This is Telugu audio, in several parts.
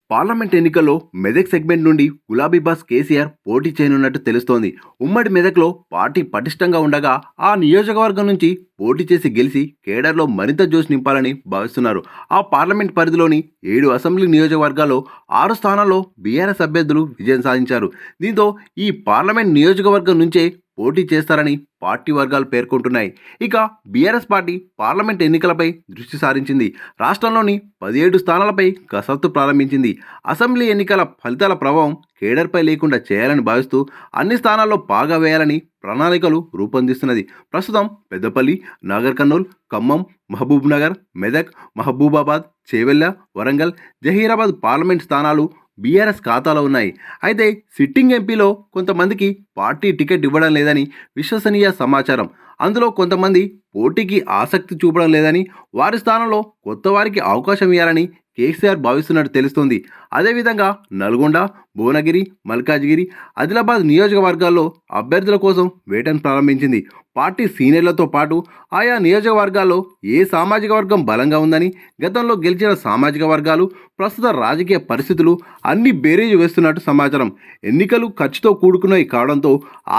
పార్లమెంట్ ఎన్నికల్లో మెదక్ సెగ్మెంట్ నుండి గులాబీ బాస్ కేసీఆర్ పోటీ చేయనున్నట్టు తెలుస్తోంది. ఉమ్మడి మెదక్లో పార్టీ పటిష్టంగా ఉండగా ఆ నియోజకవర్గం నుంచి పోటీ చేసి గెలిచి కేడర్లో మరింత జోష్ నింపాలని భావిస్తున్నారు. ఆ పార్లమెంట్ పరిధిలోని 7 అసెంబ్లీ నియోజకవర్గాల్లో 6 స్థానాల్లో బీఆర్ఎస్ అభ్యర్థులు విజయం సాధించారు. దీంతో ఈ పార్లమెంట్ నియోజకవర్గం నుంచే పోటీ చేస్తారని పార్టీ వర్గాలు పేర్కొంటున్నాయి. ఇక బీఆర్ఎస్ పార్టీ పార్లమెంట్ ఎన్నికలపై దృష్టి సారించింది. రాష్ట్రంలోని 17 స్థానాలపై కసరత్తు ప్రారంభించింది. అసెంబ్లీ ఎన్నికల ఫలితాల ప్రభావం కేడర్పై లేకుండా చేయాలని భావిస్తూ అన్ని స్థానాల్లో పాగా వేయాలని ప్రణాళికలు రూపొందిస్తున్నది. ప్రస్తుతం పెద్దపల్లి, నాగర్ కర్నూల్, ఖమ్మం, మహబూబ్ నగర్, మెదక్, మహబూబాబాద్, చేవెళ్ల, వరంగల్, జహీరాబాద్ పార్లమెంట్ స్థానాలు బీఆర్ఎస్ ఖాతాలో ఉన్నాయి. అయితే సిట్టింగ్ ఎంపీలో కొంతమందికి పార్టీ టికెట్ ఇవ్వడం లేదని విశ్వసనీయ సమాచారం. అందులో కొంతమంది పోటీకి ఆసక్తి చూపడం లేదని, వారి స్థానంలో కొత్త వారికి అవకాశం ఇవ్వాలని కేసీఆర్ భావిస్తున్నట్టు తెలుస్తోంది. అదేవిధంగా నల్గొండ, భువనగిరి, మల్కాజ్గిరి, ఆదిలాబాద్ నియోజకవర్గాల్లో అభ్యర్థుల కోసం వేటను ప్రారంభించింది. పార్టీ సీనియర్లతో పాటు ఆయా నియోజకవర్గాల్లో ఏ సామాజిక వర్గం బలంగా ఉందని, గతంలో గెలిచిన సామాజిక వర్గాలు, ప్రస్తుత రాజకీయ పరిస్థితులు అన్ని బేరీజు వేస్తున్నట్టు సమాచారం. ఎన్నికలు ఖర్చుతో కూడుకున్నవి కావడంతో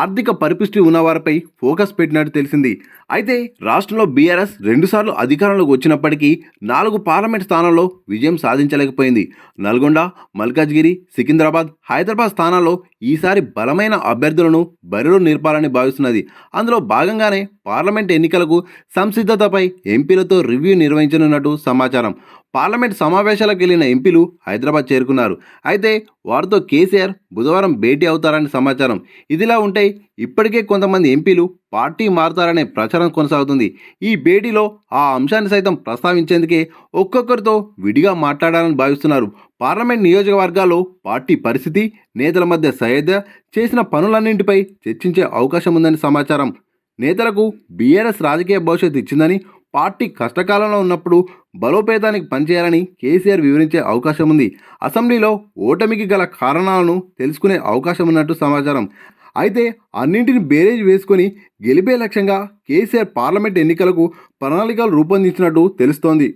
ఆర్థిక పరిపుష్టి ఉన్నవారిపై ఫోకస్ పెట్టినట్టు తెలిసింది. అయితే రాష్ట్రంలో బీఆర్ఎస్ 2 సార్లు అధికారంలోకి వచ్చినప్పటికీ 4 పార్లమెంట్ స్థానాల్లో విజయం సాధించలేకపోయింది. నల్గొండ, మల్కాజ్గిరి, సికింద్రాబాద్, హైదరాబాద్ స్థానాల్లో ఈసారి బలమైన అభ్యర్థులను బరిలో నిలపాలని భావిస్తున్నది. అందులో భాగంగానే పార్లమెంట్ ఎన్నికలకు సంసిద్ధతపై ఎంపీలతో రివ్యూ నిర్వహించనున్నట్టు సమాచారం. పార్లమెంట్ సమావేశాలకు వెళ్లిన ఎంపీలు హైదరాబాద్ చేరుకున్నారు. అయితే వారితో కేసీఆర్ బుధవారం భేటీ అవుతారని సమాచారం. ఇదిలా ఉంటే ఇప్పటికే కొంతమంది ఎంపీలు పార్టీ మారుతారనే ప్రచారం కొనసాగుతుంది. ఈ భేటీలో ఆ అంశాన్ని సైతం ప్రస్తావించేందుకే ఒక్కొక్కరితో విడిగా మాట్లాడాలని భావిస్తున్నారు. పార్లమెంట్ నియోజకవర్గాల్లో పార్టీ పరిస్థితి, నేతల మధ్య సయోధ్య, చేసిన పనులన్నింటిపై చర్చించే అవకాశం ఉందని సమాచారం. నేతలకు బీఆర్ఎస్ రాజకీయ భవిష్యత్తు ఇచ్చిందని, పార్టీ కష్టకాలంలో ఉన్నప్పుడు బలోపేతానికి పనిచేయాలని కేసీఆర్ వివరించే అవకాశం ఉంది. అసెంబ్లీలో ఓటమికి గల కారణాలను తెలుసుకునే అవకాశం ఉన్నట్టు సమాచారం. అయితే అన్నింటిని బేరేజ్ వేసుకొని గెలిపే లక్ష్యంగా కేసీఆర్ పార్లమెంట్ ఎన్నికలకు ప్రణాళికలు రూపొందించినట్టు తెలుస్తోంది.